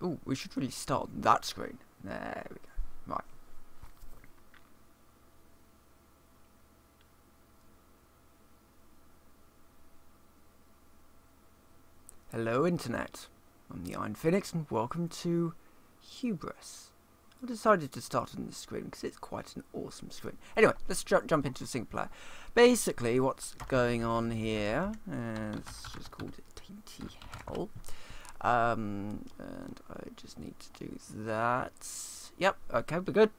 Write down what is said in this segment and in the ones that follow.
Oh, we should really start on that screen. There we go. Right. Hello, Internet. I'm the Iron Phoenix, and welcome to Hubris. I decided to start on this screen because it's quite an awesome screen. Anyway, let's jump into the single player. Basically, what's going on here is just called it Tainty Hell. And I just need to do that. Yep, okay, we're good.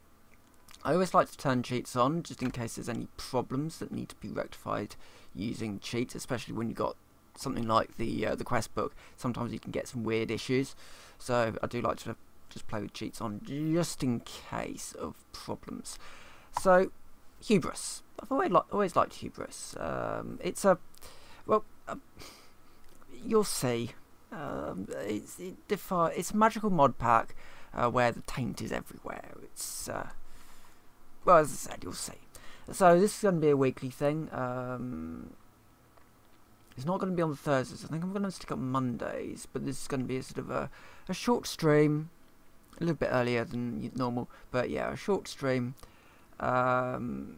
I always like to turn cheats on just in case there's any problems that need to be rectified using cheats, especially when you've got something like the quest book. Sometimes you can get some weird issues, so I do like to just play with cheats on just in case of problems. So Hubris, I've always liked Hubris. It's a you'll see. It's a magical mod pack where the taint is everywhere. It's well, as I said, you'll see. So this is going to be a weekly thing. It's not going to be on Thursdays. I think I'm going to stick up Mondays, but this is going to be a sort of a short stream, a little bit earlier than normal, but yeah, a short stream. Doing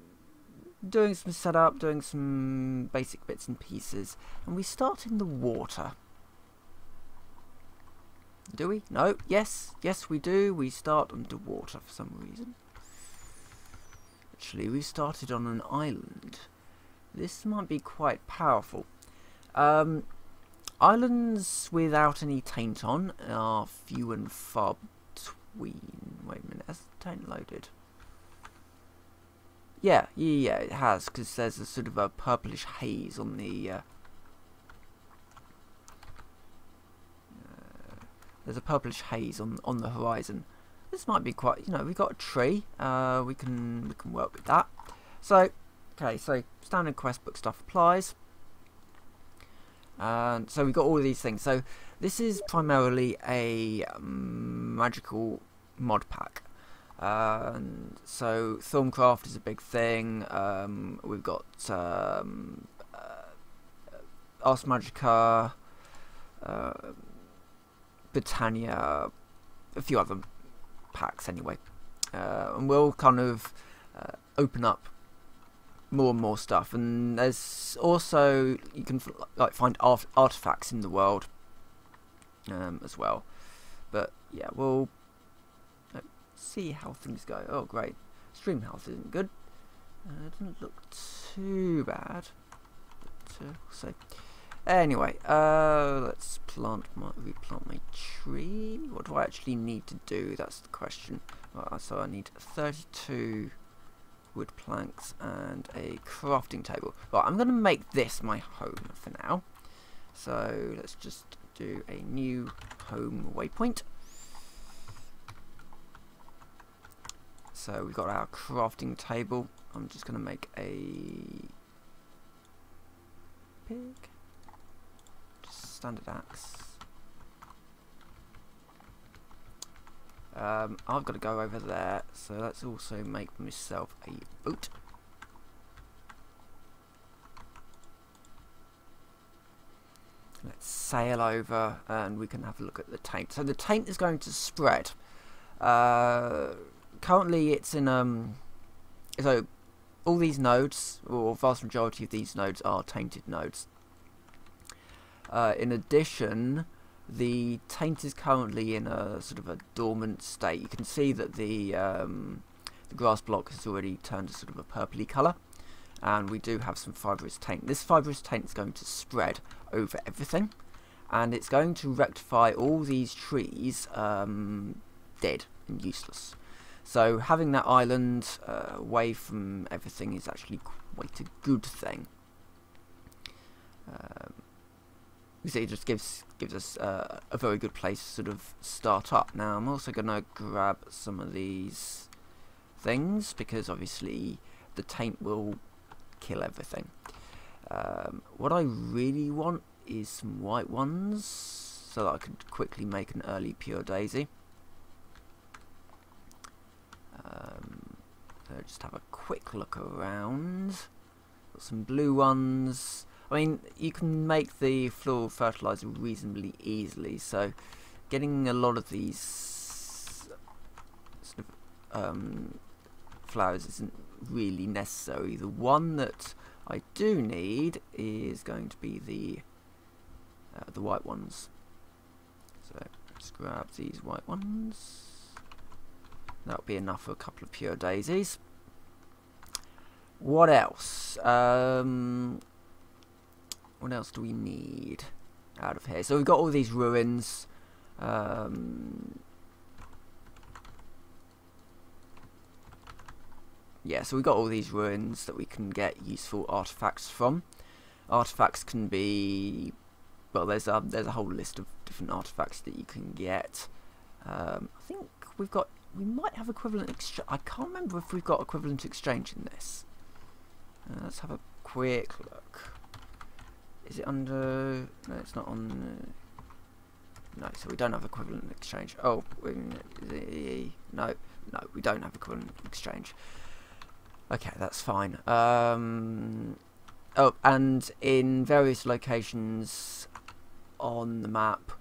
some setup, doing some basic bits and pieces, and we start in the water. Do we? No. Yes, we do. We start underwater for some reason. Actually, we started on an island. This might be quite powerful. Islands without any taint on are few and far between. Wait a minute, has the taint loaded? Yeah, it has, because there's a sort of a purplish haze on the there's a purplish haze on the horizon. This might be quite, we've got a tree. We can work with that. So, okay, so standard quest book stuff applies. And so we've got all of these things. So this is primarily a magical mod pack. So Thorncraft is a big thing. We've got Ars Magica, Britannia, a few other packs anyway, and we'll kind of open up more and more stuff. And there's also, you can find artifacts in the world as well. But yeah, we'll see how things go. Oh great, stream health isn't good. It doesn't look too bad, but we'll see. Anyway, let's replant my tree. What do I actually need to do? That's the question. Right, so I need 32 wood planks and a crafting table. Right, I'm going to make this my home for now. So let's just do a new home waypoint. So we've got our crafting table. I'm just going to make a pig. Standard axe. I've got to go over there, so let's also make myself a boat. Let's sail over and we can have a look at the taint. So the taint is going to spread. Currently it's in so all these nodes, or vast majority of these nodes, are tainted nodes. In addition, the taint is currently in a sort of a dormant state. You can see that the grass block has already turned a sort of a purpley colour, and we do have some fibrous taint. This fibrous taint is going to spread over everything, and it's going to rectify all these trees dead and useless. So having that island away from everything is actually quite a good thing. It just gives us a very good place to sort of start up. Now I'm also going to grab some of these things because obviously the taint will kill everything. What I really want is some white ones so that I could quickly make an early pure daisy. So just have a quick look around. Got some blue ones. I mean, you can make the floral fertilizer reasonably easily, so getting a lot of these sort of flowers isn't really necessary. The one that I do need is going to be the white ones. So let's grab these white ones. That'll be enough for a couple of pure daisies. What else? What else do we need out of here? So we've got all these ruins. Yeah, so we've got all these ruins that we can get useful artifacts from. Artifacts can be, well, there's a whole list of different artifacts that you can get. I think we might have equivalent exchange. I can't remember if we've got equivalent exchange in this. Let's have a quick look. Is it under? No, it's not on. No, so we don't have equivalent exchange. Oh, no, we don't have equivalent exchange. Okay, that's fine. Oh, and in various locations on the map,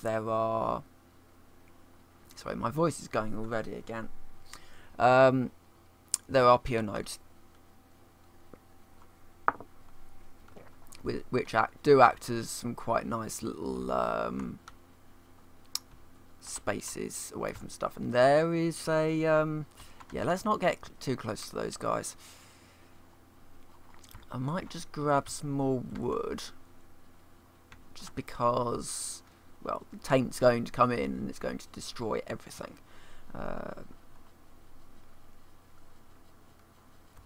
there are. Sorry, my voice is going already again. There are pure nodes, which do act as some quite nice little spaces away from stuff. And there is a yeah, let's not get too close to those guys. I might just grab some more wood, just because, well, the taint's going to come in and it's going to destroy everything.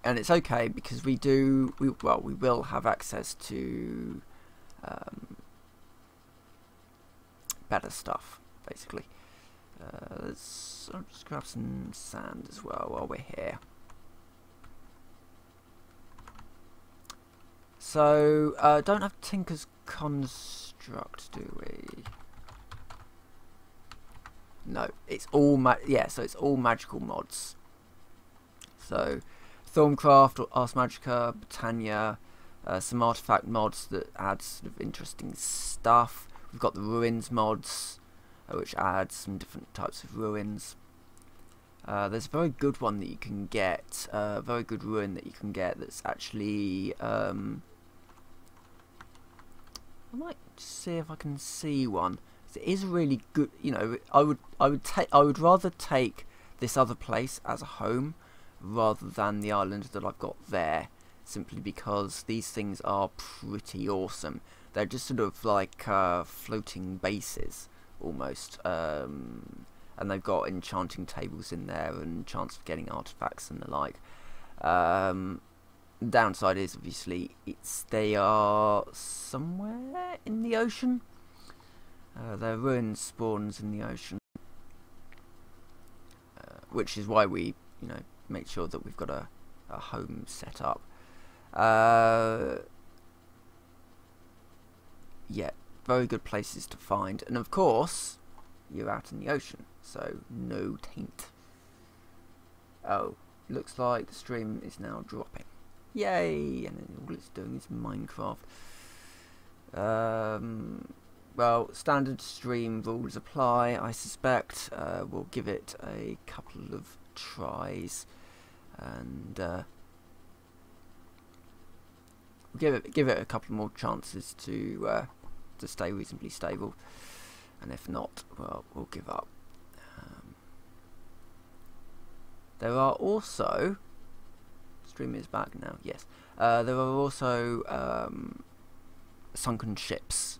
And it's okay because we will have access to better stuff, basically. I'll just grab some sand as well while we're here. So, don't have Tinker's Construct, do we? No, it's all so it's all magical mods. So, Thorncraft, or Ars Magica, Britannia, some artifact mods that add sort of interesting stuff. We've got the Ruins mods, which adds some different types of ruins. There's a very good one that you can get, a very good ruin that you can get that's actually, I might see if I can see one. It is really good, you know. I would rather take this other place as a home rather than the island that I've got there, simply because these things are pretty awesome. They're just sort of like floating bases almost, and they've got enchanting tables in there and chance of getting artifacts and the like. Downside is obviously they are somewhere in the ocean. Their ruin spawns in the ocean, which is why we, you know, make sure that we've got a home set up. Yeah, very good places to find, and of course you're out in the ocean, so no taint. Oh, looks like the stream is now dropping. Yay! And then all it's doing is Minecraft. Well, standard stream rules apply, I suspect. We'll give it a couple of tries, and give it a couple more chances to stay reasonably stable. And if not, well, we'll give up. There are also, stream is back now, yes. There are also sunken ships.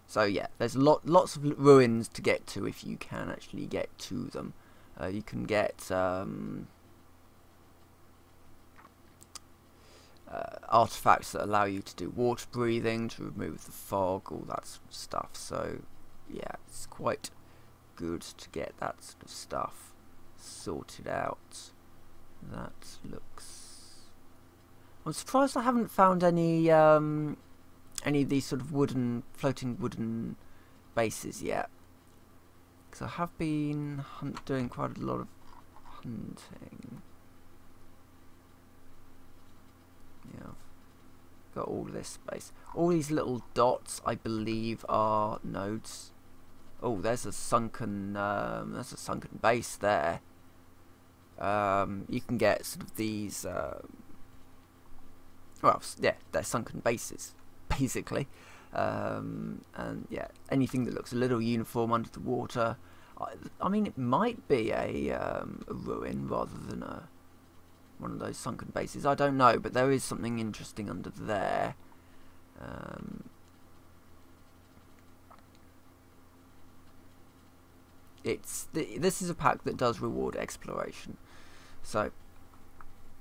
So yeah, there's lots of ruins to get to if you can actually get to them. You can get artifacts that allow you to do water breathing, to remove the fog, all that sort of stuff. So yeah, it's quite good to get that sort of stuff sorted out. That looks... I'm surprised I haven't found any of these sort of floating wooden bases yet, because I have been doing quite a lot of hunting. Yeah, I've got all this space. All these little dots, I believe, are nodes, Oh, there's a sunken base there. You can get sort of these. Well, yeah, they're sunken bases, basically. And yeah, anything that looks a little uniform under the water. I mean, it might be a ruin rather than one of those sunken bases. I don't know, but there is something interesting under there. This is a pack that does reward exploration, so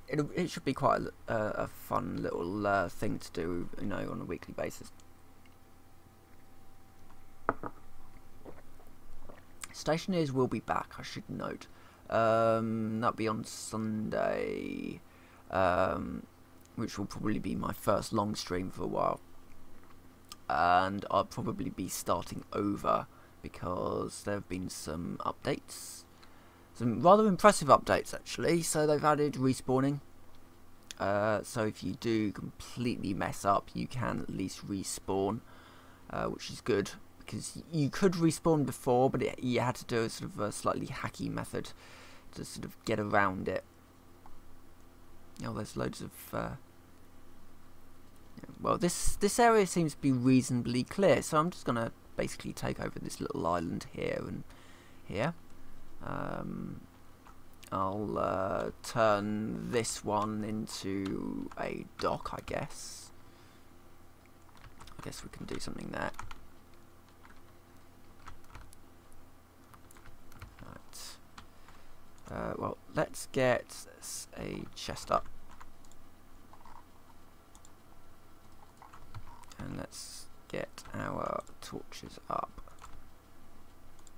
it should be quite a fun little thing to do, you know, on a weekly basis. Stationeers will be back, I should note. That'll be on Sunday, which will probably be my first long stream for a while. And I'll probably be starting over because there have been some updates. Some rather impressive updates, actually. So they've added respawning. So if you do completely mess up, you can at least respawn, which is good. Because you could respawn before, but you had to do a sort of a slightly hacky method to sort of get around it. Oh, there's loads of... well, this area seems to be reasonably clear, so I'm just going to basically take over this little island here and here. I'll turn this one into a dock, I guess. I guess we can do something there. Well, let's get a chest up. And let's get our torches up.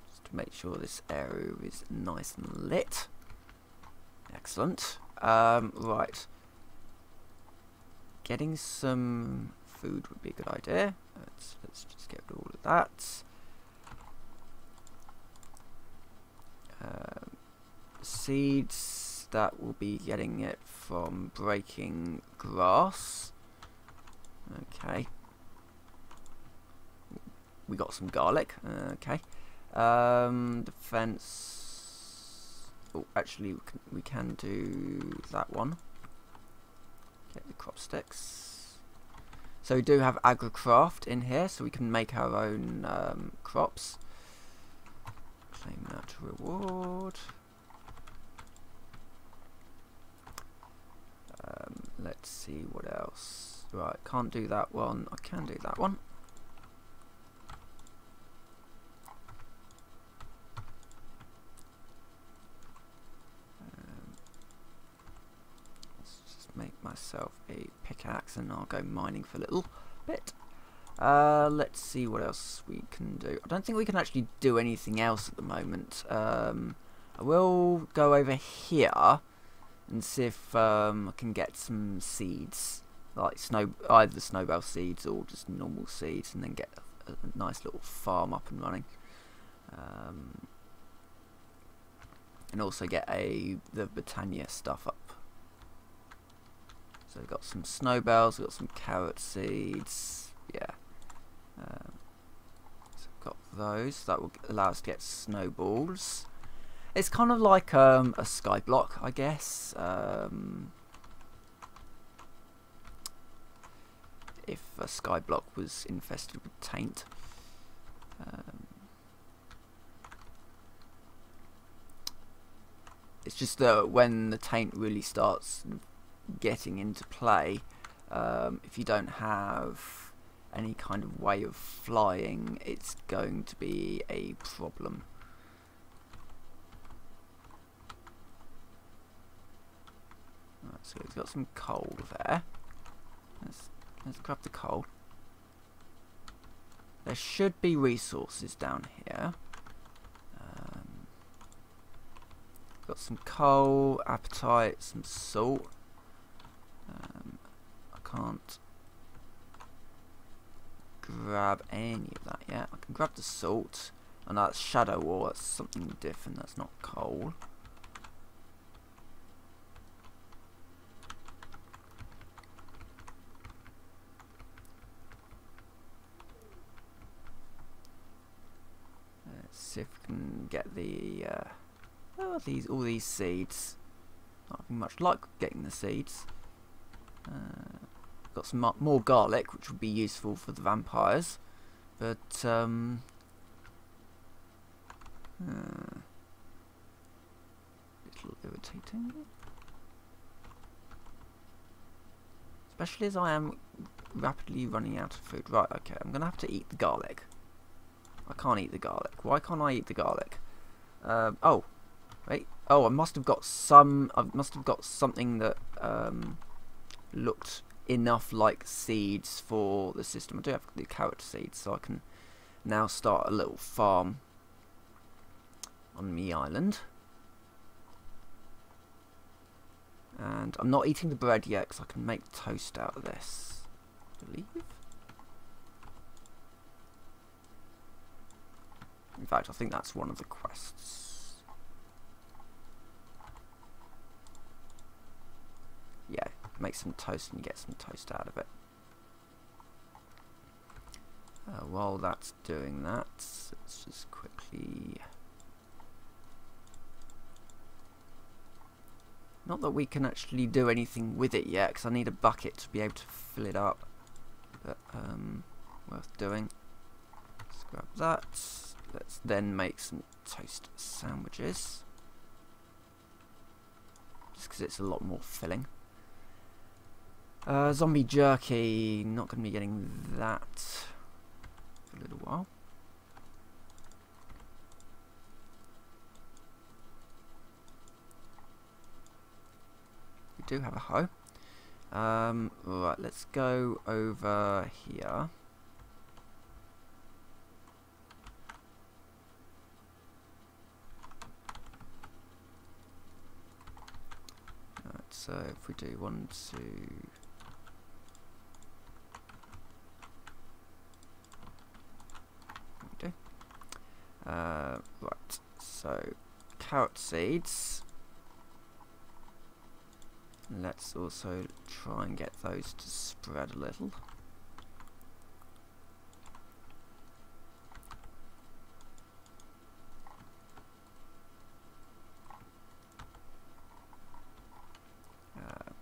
Just to make sure this area is nice and lit. Excellent. Right. Getting some food would be a good idea. Let's just get rid of all of that. Seeds, that will be getting it from breaking grass. Okay. We got some garlic. Okay. Defense. Oh, actually, we can do that one. Get the crop sticks. So we do have agricraft in here, so we can make our own crops. Claim that reward. Let's see what else. Right, can't do that one. I can do that one. Let's just make myself a pickaxe and I'll go mining for a little bit. Let's see what else we can do. I don't think we can actually do anything else at the moment. I will go over here and see if I can get some seeds, like either snowball seeds or just normal seeds, and then get a nice little farm up and running, and also get the Britannia stuff up. So we've got some snowballs, we've got some carrot seeds, yeah. So we've got those. That will allow us to get snowballs. It's kind of like a skyblock, I guess. If a skyblock was infested with taint. It's just that when the taint really starts getting into play, if you don't have any kind of way of flying, it's going to be a problem. So we've got some coal there. Let's grab the coal. There should be resources down here. Got some coal, appetite, some salt. I can't grab any of that yet. I can grab the salt. And that's shadow ore. That's something different. That's not coal. see if we can get the all these seeds. Not having much luck getting the seeds. Got some more garlic, which would be useful for the vampires, but little irritating. Especially as I am rapidly running out of food. Right, okay, I'm gonna have to eat the garlic. I can't eat the garlic. Why can't I eat the garlic? Oh, wait. Oh, I must have got some. I must have got something that looked enough like seeds for the system. I do have the carrot seeds, so I can now start a little farm on me island. And I'm not eating the bread yet because I can make toast out of this, I believe. In fact, I think that's one of the quests. Yeah, make some toast and get some toast out of it. While that's doing that, let's just quickly... Not that we can actually do anything with it yet, because I need a bucket to be able to fill it up. But, worth doing. Let's grab that. Let's then make some toast sandwiches. Just because it's a lot more filling. Zombie jerky, not going to be getting that for a little while. We do have a hoe. Right, let's go over here. Right, so if we do 1, 2... right, so carrot seeds. Let's also try and get those to spread a little.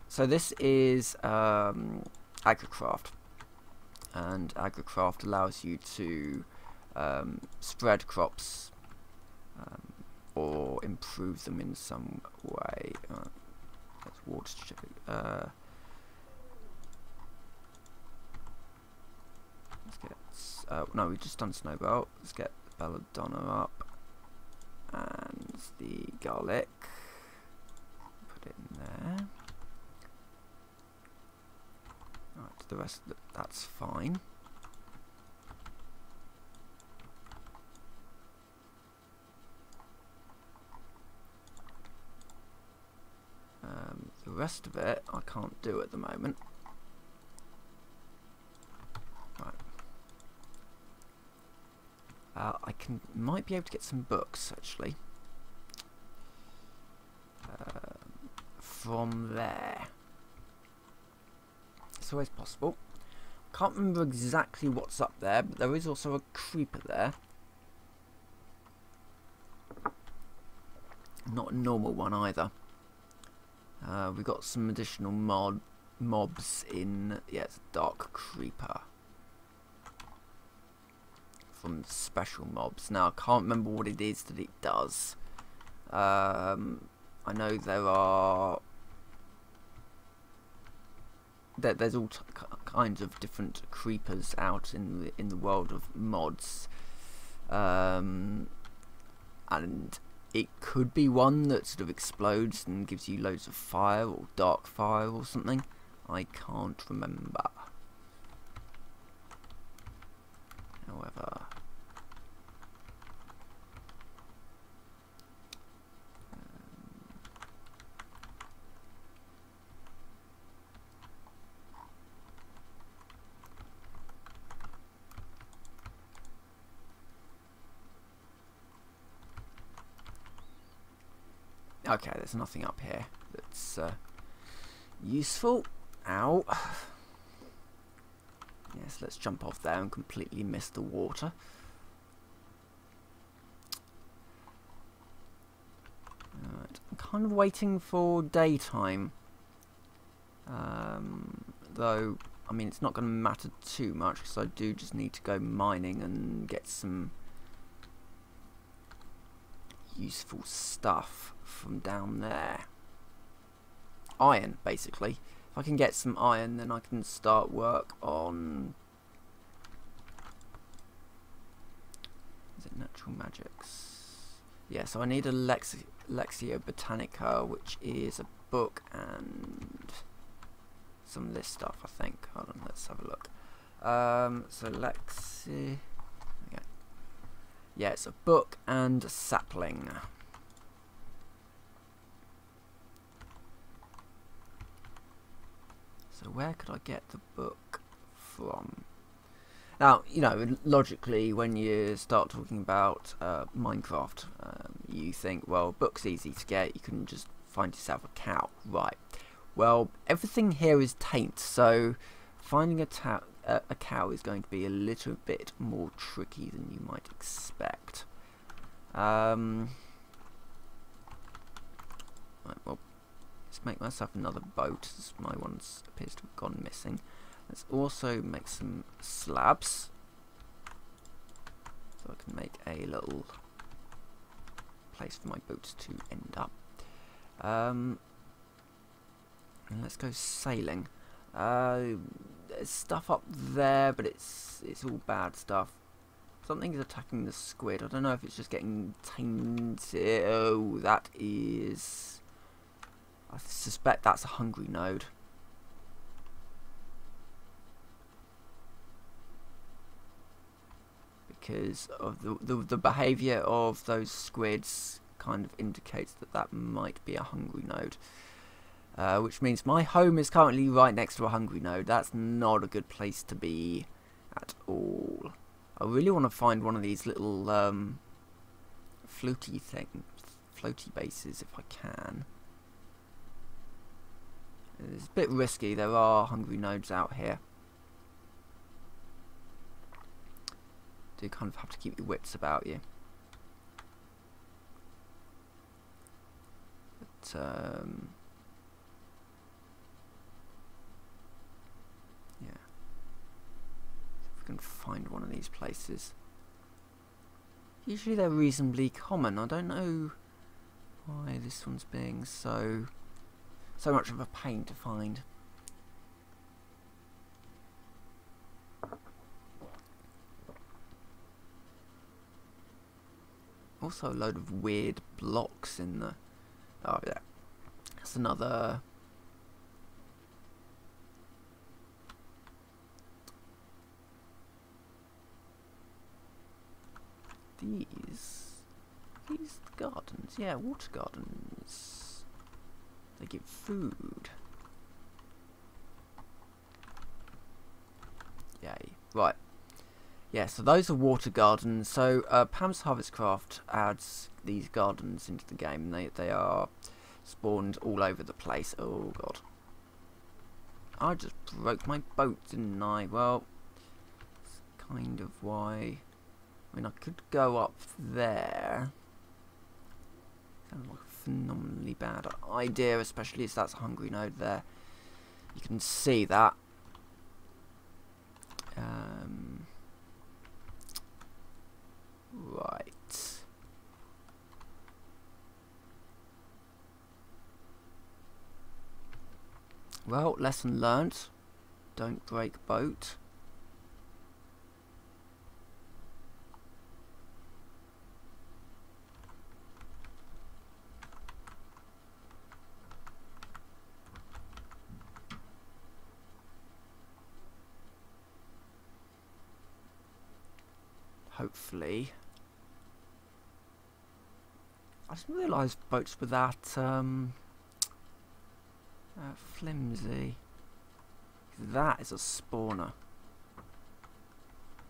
So this is AgriCraft, and AgriCraft allows you to spread crops or improve them in some way. Let's water let's get no, we've just done snowball. Let's get belladonna up and the garlic, put it in there. Right, the rest of that's fine. The rest of it I can't do at the moment. Right. I might be able to get some books actually from there. It's always possible. Can't remember exactly what's up there, but there is also a creeper there. Not a normal one either. We've got some additional mobs in. Yeah, it's a dark creeper from special mobs. Now I can't remember what it is that it does. I know there are. There's all kinds of different creepers out in the world of mods, and it could be one that sort of explodes and gives you loads of fire or dark fire or something. I can't remember. However, okay, there's nothing up here that's useful. Ow. Yes, let's jump off there and completely miss the water. kind of waiting for daytime. Though, I mean, it's not going to matter too much because I do just need to go mining and get some useful stuff from down there. Iron, basically. If I can get some iron, then I can start work on... Is it natural magics? Yeah, so I need a Lexia Botanica, which is a book and some of this stuff, I think. Hold on, let's have a look. So Lexi... Okay. Yeah, it's a book and a sapling. So where could I get the book from? Now, you know, logically, when you start talking about Minecraft, you think, well, book's easy to get. You can just find yourself a cow, right? Well, everything here is taint, so finding a cow is going to be a little bit more tricky than you might expect. Right, well, let's make myself another boat, as my one appears to have gone missing. Let's also make some slabs, so I can make a little place for my boat to end up. And let's go sailing. There's stuff up there, but it's all bad stuff. Something is attacking the squid. I don't know if it's just getting tainted. Oh, that is... I suspect that's a hungry node. Because of the behaviour of those squids kind of indicates that that might be a hungry node. Which means my home is currently right next to a hungry node. That's not a good place to be at all. I really want to find one of these little floaty bases if I can. It's a bit risky. There are hungry nodes out here. You kind of have to keep your wits about you. But yeah, if we can find one of these places. Usually they're reasonably common. I don't know why this one's being so much of a pain to find. Also a load of weird blocks in the... Oh yeah, that's another... These gardens, yeah, water gardens. They give food. Yay, right. Yeah, so those are water gardens. So Pam's Harvestcraft adds these gardens into the game. They are spawned all over the place. Oh god. I just broke my boat, didn't I? Well, that's kind of why... I mean, I could go up there. Sounds like a phenomenally bad idea, especially as that's a hungry node there. You can see that. Right. Well, lesson learnt. Don't break boat. Hopefully. I didn't realise boats were that flimsy. That is a spawner.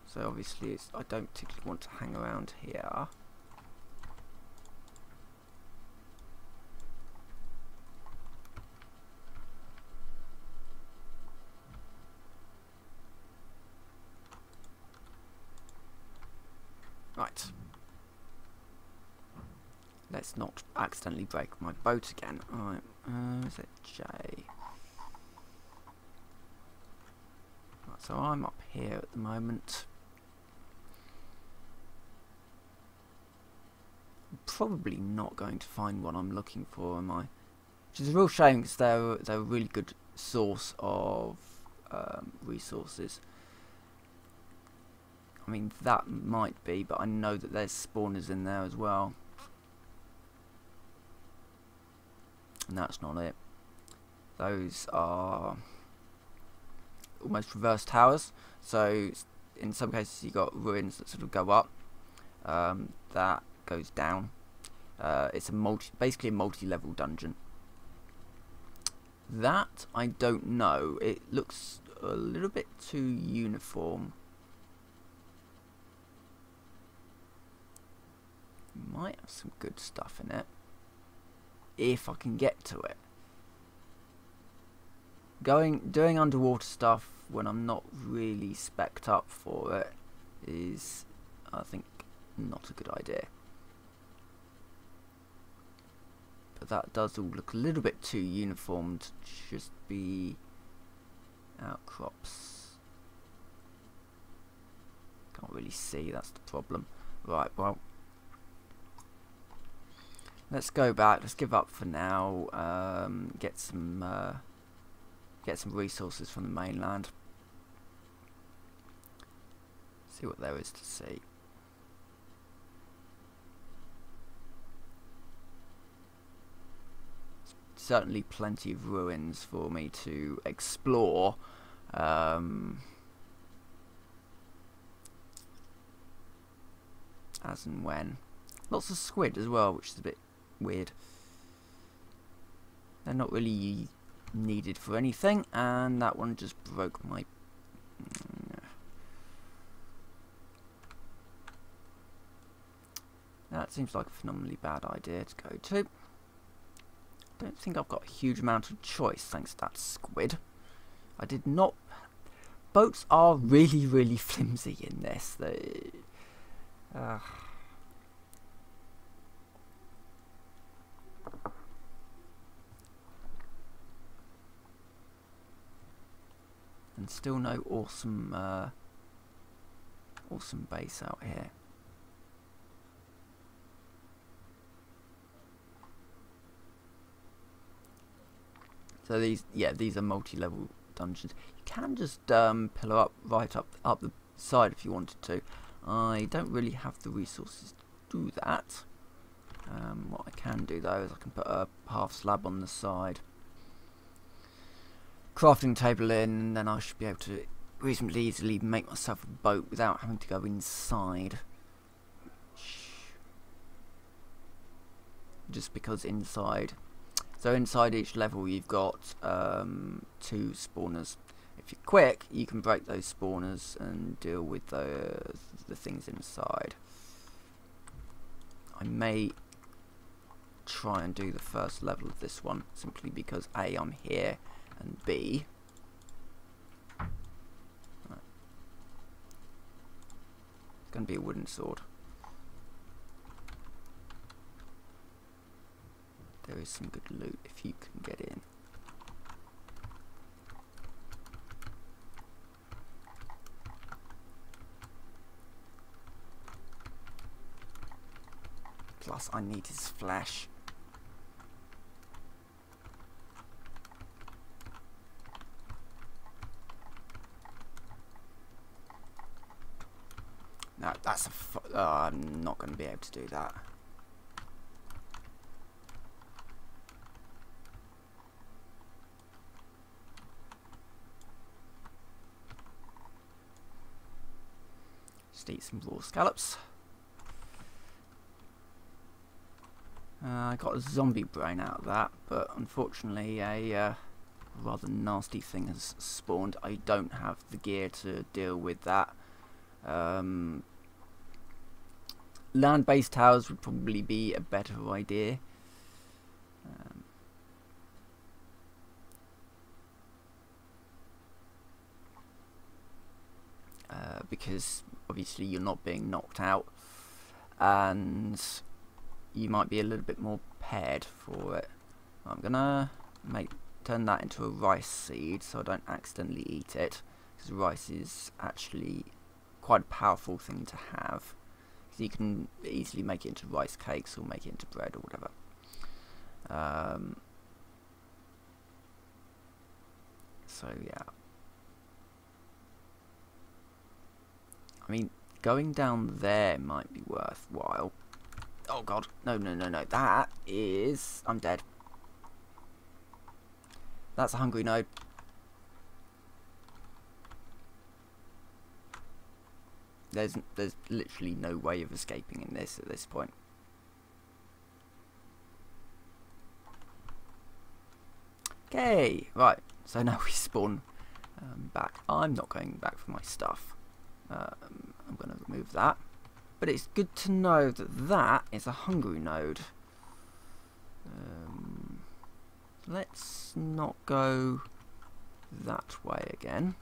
So obviously I don't particularly want to hang around here. Right. Let's not accidentally break my boat again. Alright, is it J? Right, so I'm up here at the moment. I'm probably not going to find what I'm looking for, am I? Which is a real shame, because they're a really good source of resources. I mean, that might be, but I know that there's spawners in there as well. And that's not it. Those are almost reverse towers. So in some cases you got ruins that sort of go up. That goes down. It's basically a multi-level dungeon. That I don't know. It looks a little bit too uniform. Might have some good stuff in it, if I can get to it. Doing underwater stuff when I'm not really spec'd up for it is, I think, not a good idea. But that does all look a little bit too uniform to just be outcrops. Can't really see, that's the problem. Right, well, let's go back. Let's give up for now. Get some resources from the mainland. See what there is to see. Certainly plenty of ruins for me to explore. As and when. Lots of squid as well, which is a bit weird. They're not really needed for anything, and that one just broke my... That seems like a phenomenally bad idea to go to. Don't think I've got a huge amount of choice thanks to that squid. I did not... Boats are really, really flimsy in this. They... And still no awesome awesome base out here. So these are multi-level dungeons. You can just pillar up right up the side if you wanted to. I don't really have the resources to do that. What I can do though is I can put a half slab on the side, crafting table in, and then I should be able to reasonably easily make myself a boat without having to go inside. Just because inside each level you've got 2 spawners. If you're quick, you can break those spawners and deal with the things inside. I may try and do the first level of this one simply because A, I'm here, and B, right, it's going to be a wooden sword. There is some good loot if you can get in. Plus I need his flesh. No, that's I'm not going to be able to do that. Just eat some raw scallops. I got a zombie brain out of that, but unfortunately a rather nasty thing has spawned. I don't have the gear to deal with that. Land-based towers would probably be a better idea. Because obviously you're not being knocked out, and you might be a little bit more prepared for it. I'm gonna turn that into a rice seed so I don't accidentally eat it, because rice is actually quite a powerful thing to have. So you can easily make it into rice cakes or make it into bread or whatever. So yeah, I mean, going down there might be worthwhile. Oh god, no, that is... I'm dead. That's a hungry node. There's literally no way of escaping in this at this point. Okay, right, so now we spawn back. I'm not going back for my stuff. I'm going to remove that. But it's good to know that that is a hungry node. Let's not go that way again.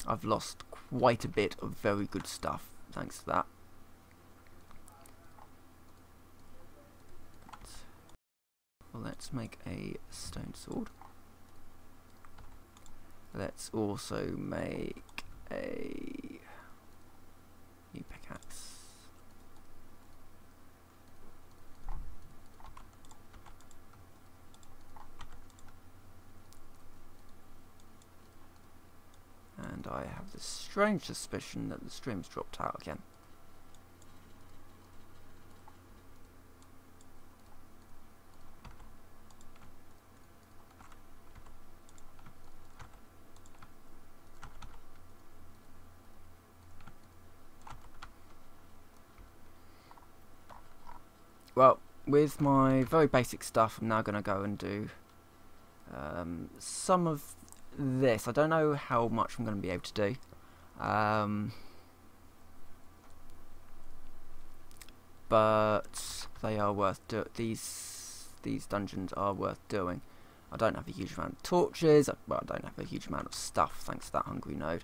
I've lost quite a bit of very good stuff thanks to that. Well, let's make a stone sword. Let's also make a new pickaxe. And I have this strange suspicion that the stream's dropped out again. Well, with my very basic stuff, I'm now going to go and do some of this. I don't know how much I'm going to be able to do. But they are worth these dungeons are worth doing. I don't have a huge amount of torches. Well, I don't have a huge amount of stuff thanks to that hungry node.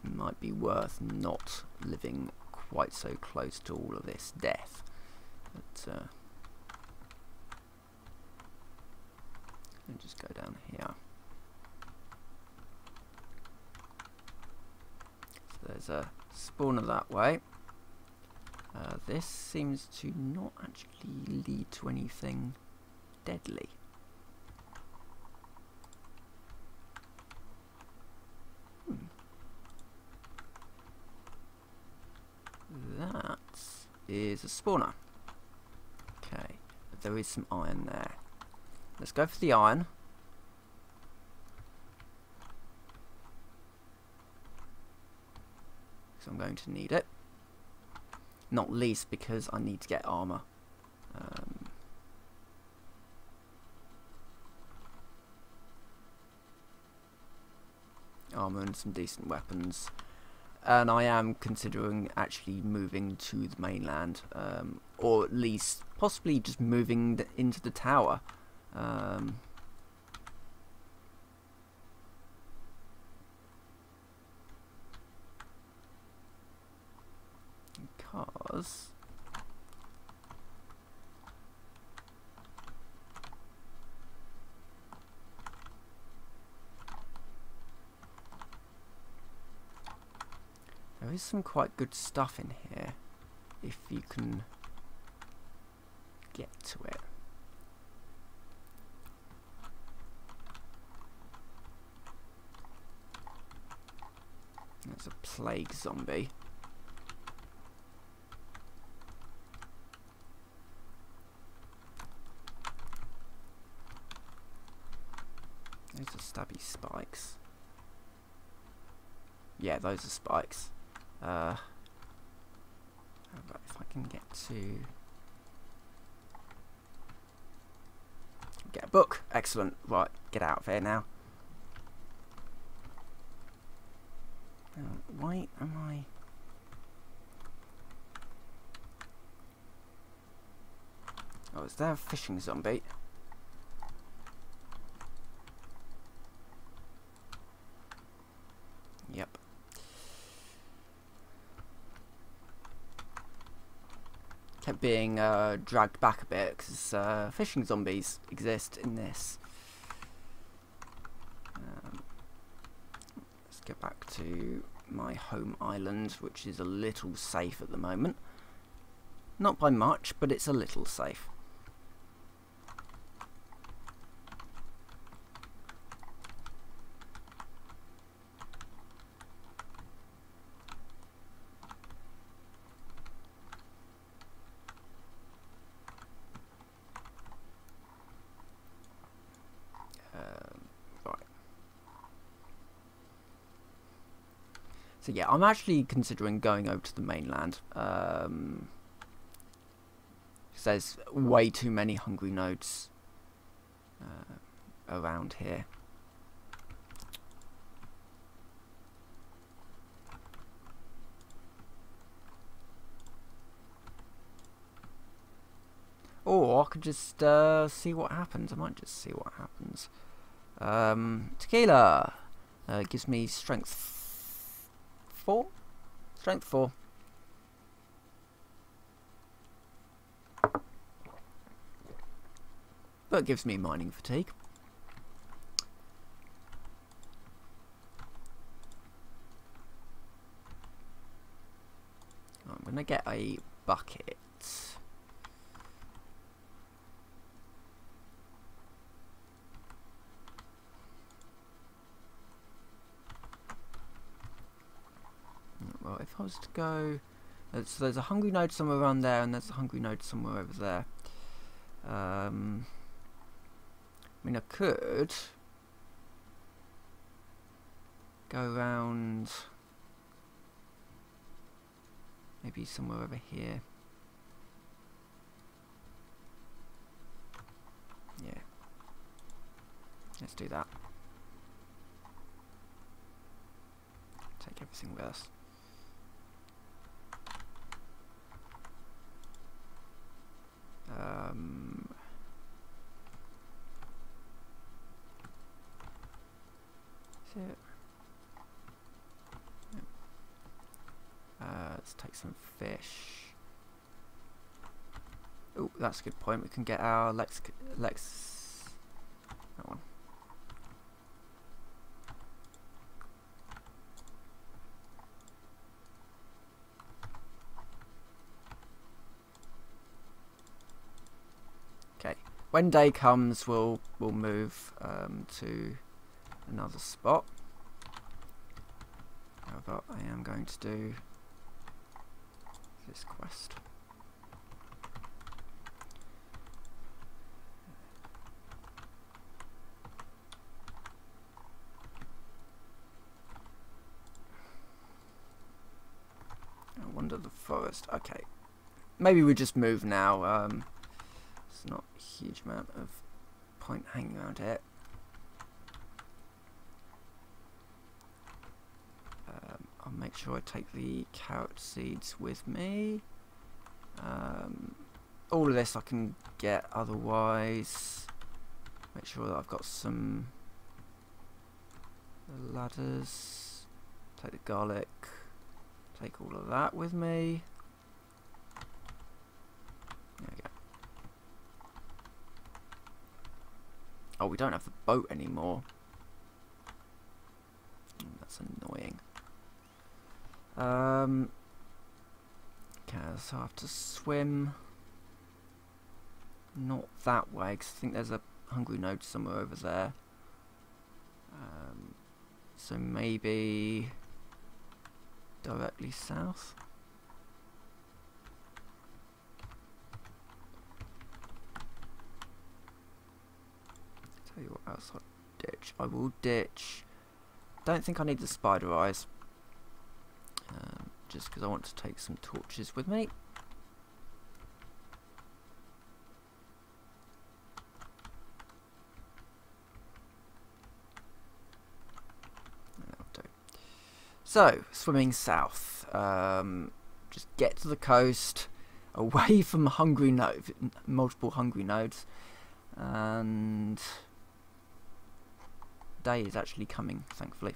Might be worth not living quite so close to all of this death. But let me just go down here. So there's a spawner that way. This seems to not actually lead to anything deadly. That is a spawner. Okay, but there is some iron there. Let's go for the iron. So I'm going to need it. Not least because I need to get armor. Armor and some decent weapons. And I am considering actually moving to the mainland, or at least possibly just moving into the tower. Because there is some quite good stuff in here if you can get to it. There's a plague zombie. Those are stabby spikes. Yeah, those are spikes. But if I can get a book, excellent. Right, get out of here now. Why am I? Oh, is there a fishing zombie? Yep. kept being dragged back a bit because fishing zombies exist in this. Let's get back to my home island, which is a little safe at the moment. Not by much, but it's a little safe. So yeah, I'm actually considering going over to the mainland. There's way too many hungry nodes around here. Or I could just see what happens. I might just see what happens. Tequila gives me strength 4? Strength 4. But it gives me mining fatigue. I'm going to get a bucket. Well, if I was to go... So there's a hungry node somewhere around there, and there's a hungry node somewhere over there. I mean, I could go around maybe somewhere over here. Yeah. Let's do that. Take everything with us. Is it? Yep. Let's take some fish. Oh, that's a good point. We can get our Lex that one. Okay. When day comes, we'll move to another spot. However, I am going to do this quest. I wander the forest. Okay, maybe we just move now. It's not a huge amount of point hanging around here. I'll make sure I take the carrot seeds with me. All of this I can get otherwise. Make sure that I've got some ladders. Take the garlic. Take all of that with me. There we go. Oh, we don't have the boat anymore. That's annoying. Okay, so I have to swim not that way because I think there's a hungry node somewhere over there. So maybe directly south. Tell you what else I'll ditch. I will ditch. Don't think I need the spider eyes. Just because I want to take some torches with me. That'll do. So, swimming south. Just get to the coast, away from multiple hungry nodes, and day is actually coming, thankfully.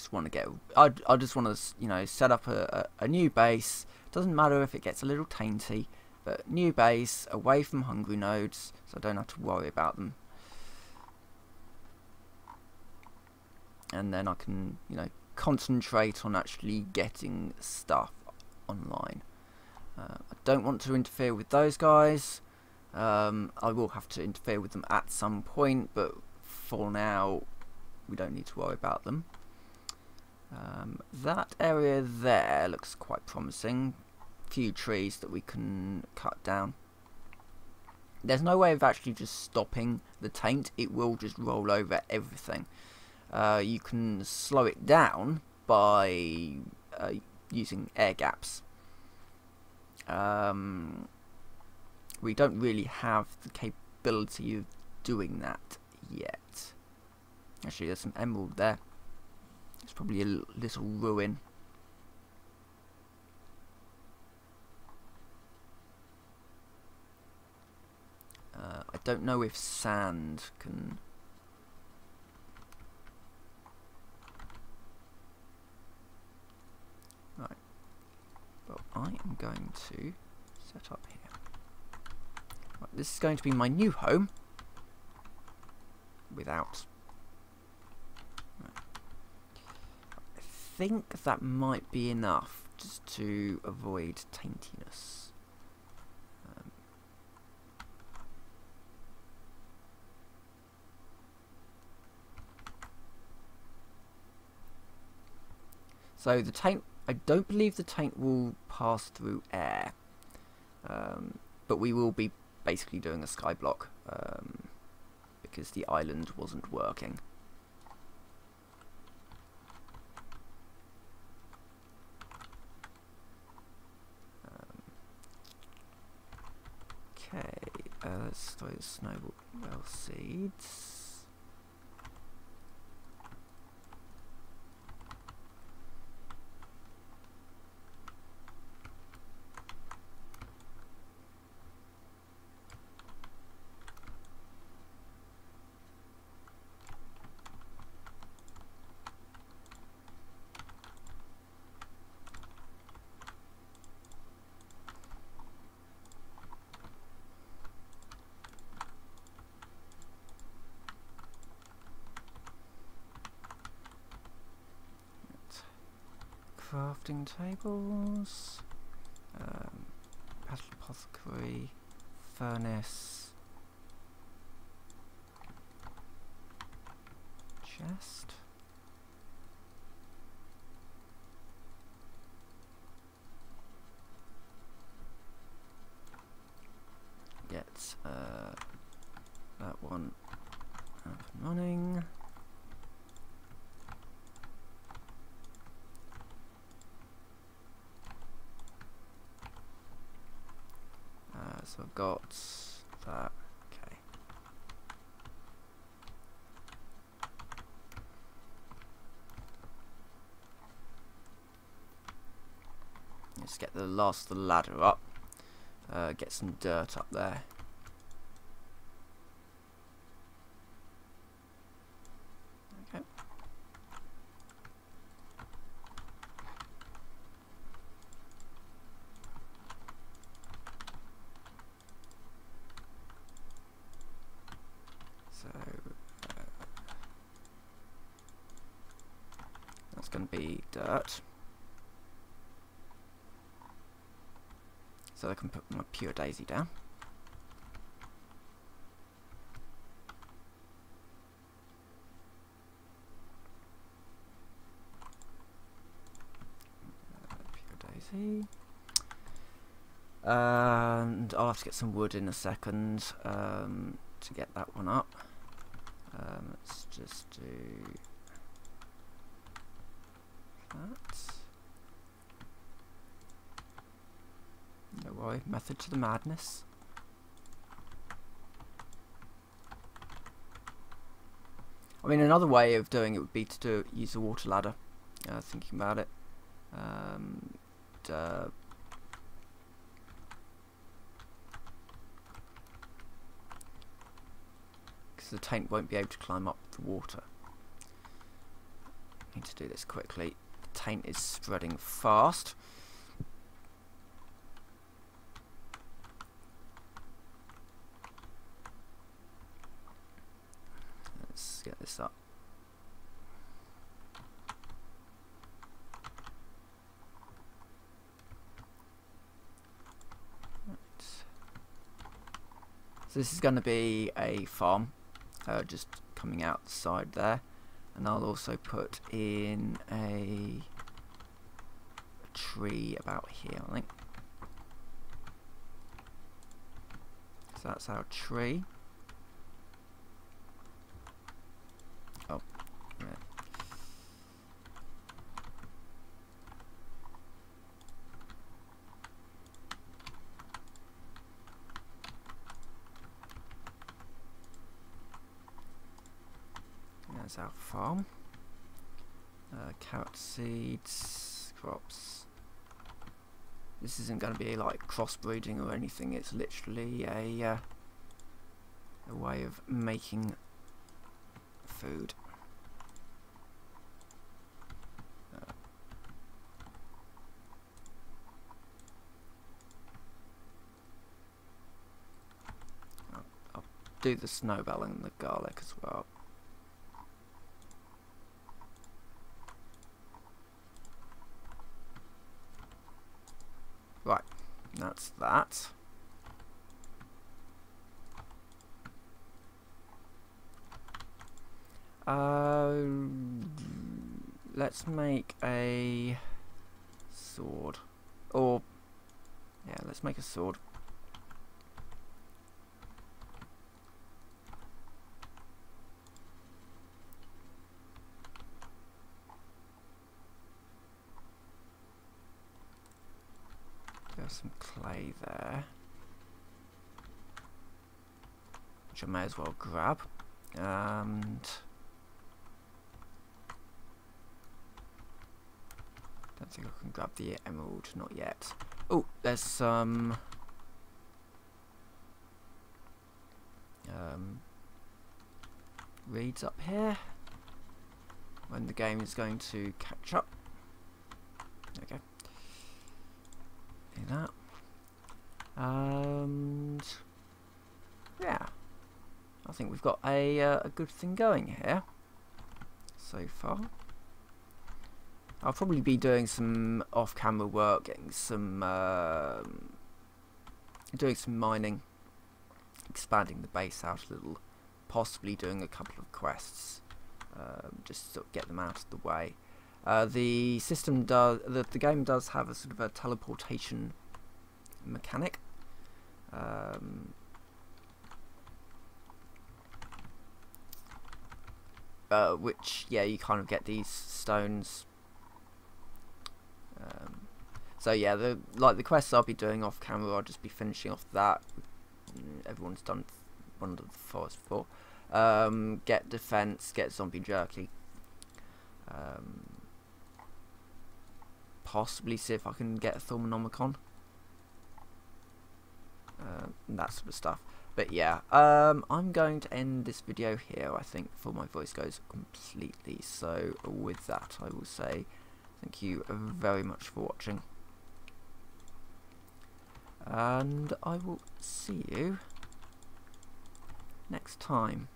just want to get. I just want to, you know, set up a new base. Doesn't matter if it gets a little tainty, but new base away from hungry nodes, so I don't have to worry about them. And then I can, you know, concentrate on actually getting stuff online. I don't want to interfere with those guys. I will have to interfere with them at some point, but for now we don't need to worry about them. That area there looks quite promising. Few trees that we can cut down. There's no way of actually just stopping the taint. It will just roll over everything. You can slow it down by using air gaps. We don't really have the capability of doing that yet. Actually, there's some emerald there. It's probably a little ruin. I don't know if sand can... Right. Well, I am going to set up here. Right, this is going to be my new home. Without... Right. I think that might be enough just to avoid taintiness. So the taint, I don't believe the taint will pass through air, but we will be basically doing a sky block because the island wasn't working. Okay, let's throw the snowball seeds. Crafting tables, battle apothecary, furnace, chest. Get that one up and running. So I've got that, okay. Let's get the last of the ladder up, get some dirt up there. Okay. That's going to be dirt. So I can put my pure daisy down. Pure daisy. And I'll have to get some wood in a second to get that one up. Let's just do that. No worry, method to the madness. I mean, another way of doing it would be to use a water ladder. Thinking about it. Because the taint won't be able to climb up the water. need to do this quickly. The taint is spreading fast. Let's get this up. So this is going to be a farm, just coming out the side there, and I'll also put in a tree about here, I think. So that's our tree. Oh, yeah. There's our farm. Carrot seeds, crops. This isn't going to be like crossbreeding or anything. It's literally a way of making food. I'll do the snowball and the garlic as well. Right, that's that. Let's make a sword. Or, yeah, let's make a sword. There's some clay there, which I may as well grab, and don't think I can grab the emerald, not yet. Oh, there's some reeds up here when the game is going to catch up. Okay. That, and yeah, I think we've got a good thing going here so far. I'll probably be doing some off-camera work, getting some doing some mining, expanding the base out a little, possibly doing a couple of quests, just to sort of get them out of the way. The system does, the game does have a sort of a teleportation mechanic, which, yeah, you kind of get these stones. So yeah, the quests I'll be doing off camera, I'll just be finishing off that. Everyone's done Wonder of the Forest before. Get defense, get zombie jerky. Possibly see if I can get a thaumic, that sort of stuff. But yeah, I'm going to end this video here, I think, before my voice goes completely. So with that, I will say thank you very much for watching, and I will see you next time.